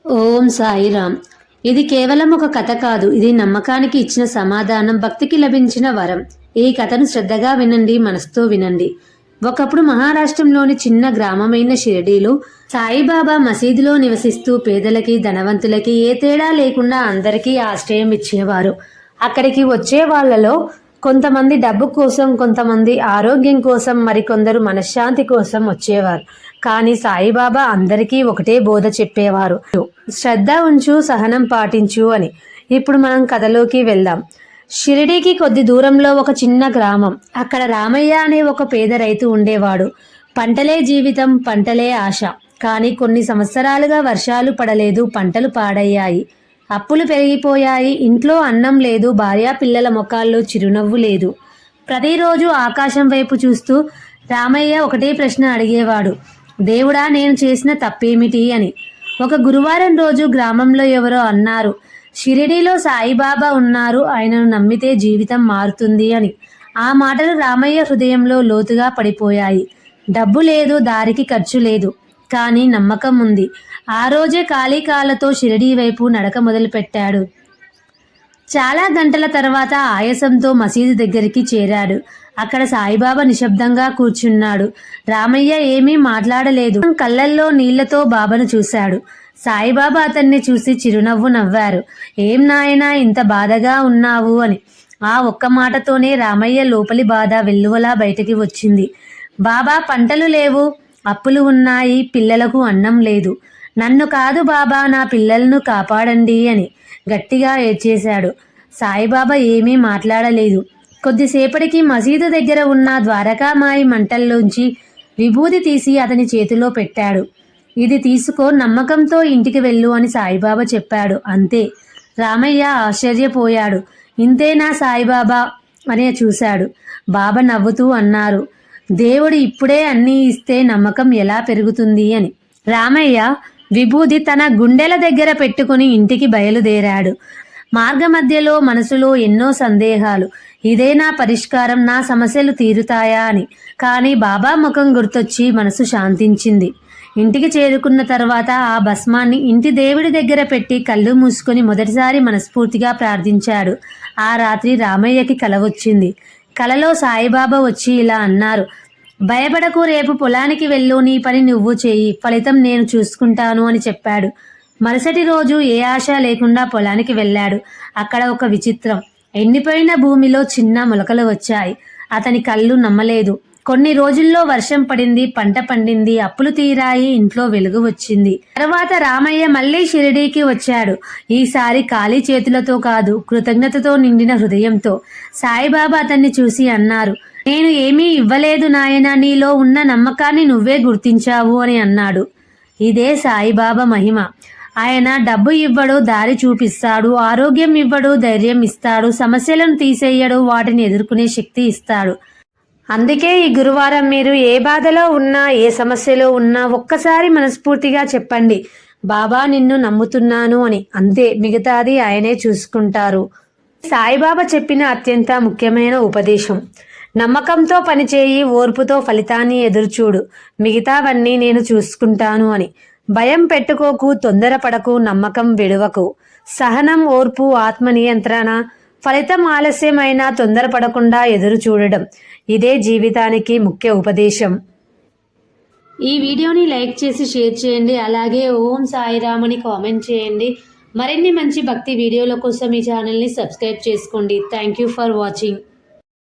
ఓం సాయిరామ్. ఇది కేవలం ఒక కథ కాదు. ఇది నమ్మకానికి ఇచ్చిన సమాధానం, భక్తికి లభించిన వరం. ఈ కథను శ్రద్ధగా వినండి, మనసుతో వినండి. ఒకప్పుడు మహారాష్ట్రంలోని చిన్న గ్రామమైన షిరిడీలో సాయిబాబా మసీదులో నివసిస్తూ పేదలకి, ధనవంతులకి ఏ తేడా లేకుండా అందరికీ ఆశ్రయం ఇచ్చేవారు. అక్కడికి వచ్చే వాళ్ళలో కొంతమంది డబ్బు కోసం, కొంతమంది ఆరోగ్యం కోసం, మరికొందరు మనశ్శాంతి కోసం వచ్చేవారు. కానీ సాయిబాబా అందరికీ ఒకటే బోధ చెప్పేవారు: శ్రద్ధ ఉంచు, సహనం పాటించు అని. ఇప్పుడు మనం కథలోకి వెళ్దాం. షిరిడీకి కొద్ది దూరంలో ఒక చిన్న గ్రామం. అక్కడ రామయ్య అనే ఒక పేద రైతు ఉండేవాడు. పంటలే జీవితం, పంటలే ఆశ. కానీ కొన్ని సంవత్సరాలుగా వర్షాలు పడలేదు, పంటలు పాడయ్యాయి, అప్పులు పెరిగిపోయాయి, ఇంట్లో అన్నం లేదు, భార్యా పిల్లల ముఖాల్లో చిరునవ్వు లేదు. ప్రతిరోజు ఆకాశం వైపు చూస్తూ రామయ్య ఒకటే ప్రశ్న అడిగేవాడు: దేవుడా, నేను చేసిన తప్పేమిటి అని. ఒక గురువారం రోజు గ్రామంలో ఎవరో అన్నారు: షిరిడీలో సాయిబాబా ఉన్నారు, ఆయనను నమ్మితే జీవితం మారుతుంది అని. ఆ మాటలు రామయ్య హృదయంలో లోతుగా పడిపోయాయి. డబ్బు లేదు, దారికి ఖర్చు లేదు, కానీ నమ్మకం ఉంది. ఆ రోజే ఖాళీ కాళ్ళతో షిరిడీ వైపు నడక మొదలుపెట్టాడు. చాలా గంటల తర్వాత ఆయాసంతో మసీదు దగ్గరికి చేరాడు. అక్కడ సాయిబాబా నిశ్శబ్దంగా కూర్చున్నాడు. రామయ్య ఏమీ మాట్లాడలేదు. కళ్ళల్లో నీళ్లతో బాబాను చూశాడు. సాయిబాబా అతన్ని చూసి చిరునవ్వు నవ్వారు. ఏం నాయనా, ఇంత బాధగా ఉన్నావు అని. ఆ ఒక్క మాటతోనే రామయ్య లోపలి బాధ వెల్లువలా బయటికి వచ్చింది. బాబా, పంటలు లేవు, అప్పులు ఉన్నాయి, పిల్లలకు అన్నం లేదు. నన్ను కాదు బాబా, నా పిల్లలను కాపాడండి అని గట్టిగా ఏడ్చేశాడు. సాయిబాబా ఏమీ మాట్లాడలేదు. కొద్దిసేపటికి మసీదు దగ్గర ఉన్న ద్వారకామాయి మంటల్లోంచి విభూది తీసి అతని చేతిలో పెట్టాడు. ఇది తీసుకో, నమ్మకంతో ఇంటికి వెళ్ళు అని సాయిబాబా చెప్పాడు. అంతే. రామయ్య ఆశ్చర్యపోయాడు. ఇంతేనా సాయిబాబా అనే చూశాడు. బాబా నవ్వుతూ అన్నారు: దేవుడు ఇప్పుడే అన్నీ ఇస్తే నమ్మకం ఎలా పెరుగుతుంది అని. రామయ్య విభూది తన గుండెల దగ్గర పెట్టుకుని ఇంటికి బయలుదేరాడు. మార్గమధ్యలో మనసులో ఎన్నో సందేహాలు. ఇదే నా పరిష్కారం, నా సమస్యలు తీరుతాయా అని. కానీ బాబా ముఖం గుర్తొచ్చి మనసు శాంతించింది. ఇంటికి చేరుకున్న తర్వాత ఆ భస్మాన్ని ఇంటి దేవుడి దగ్గర పెట్టి కళ్ళు మూసుకొని మొదటిసారి మనస్ఫూర్తిగా ప్రార్థించాడు. ఆ రాత్రి రామయ్యకి కల వచ్చింది. కలలో సాయిబాబా వచ్చి ఇలా అన్నారు: భయపడకు, రేపు పొలానికి వెళ్ళు, నీ పని నువ్వు చేయి, ఫలితం నేను చూసుకుంటాను అని చెప్పాడు. మరుసటి రోజు ఏ ఆశ లేకుండా పొలానికి వెళ్ళాడు. అక్కడ ఒక విచిత్రం. ఎండిపోయిన భూమిలో చిన్న మొలకలు వచ్చాయి. అతని కళ్ళు నమ్మలేదు. కొన్ని రోజుల్లో వర్షం పడింది, పంట పండింది, అప్పులు తీరాయి, ఇంట్లో వెలుగు వచ్చింది. తర్వాత రామయ్య మళ్ళీ షిరిడీకి వచ్చాడు. ఈసారి ఖాళీ చేతులతో కాదు, కృతజ్ఞతతో నిండిన హృదయంతో. సాయిబాబా అతన్ని చూసి అన్నారు: నేను ఏమీ ఇవ్వలేదు నాయనా, నీలో ఉన్న నమ్మకాన్ని నువ్వే గుర్తించావు అని అన్నాడు. ఇదే సాయిబాబా మహిమ. ఆయన డబ్బు ఇవ్వడు, దారి చూపిస్తాడు. ఆరోగ్యం ఇవ్వడు, ధైర్యం ఇస్తాడు. సమస్యలను తీసేయడు, వాటిని ఎదుర్కొనే శక్తి ఇస్తాడు. అందుకే ఈ గురువారం మీరు ఏ బాధలో ఉన్నా, ఏ సమస్యలో ఉన్నా ఒక్కసారి మనస్ఫూర్తిగా చెప్పండి: బాబా, నిన్ను నమ్ముతున్నాను అని. అంతే, మిగతాది ఆయనే చూసుకుంటారు. సాయిబాబా చెప్పిన అత్యంత ముఖ్యమైన ఉపదేశం: నమ్మకంతో పనిచేయి, ఓర్పుతో ఫలితాన్ని ఎదురుచూడు, మిగతావన్నీ నేను చూసుకుంటాను అని. భయం పెట్టుకోకు, తొందరపడకు, నమ్మకం విడువకు. సహనం, ఓర్పు, ఆత్మ నియంత్రణ. ఫలితం ఆలస్యమైనా తొందరపడకుండా ఎదురు చూడడం. ఇదే జీవితానికి ముఖ్య ఉపదేశం. ఈ వీడియోని లైక్ చేసి షేర్ చేయండి. అలాగే ఓం సాయిరామ్ అని కామెంట్ చేయండి. మరిన్ని మంచి భక్తి వీడియోల కోసం ఈ ఛానల్ని సబ్స్క్రైబ్ చేసుకోండి. Thank you for watching.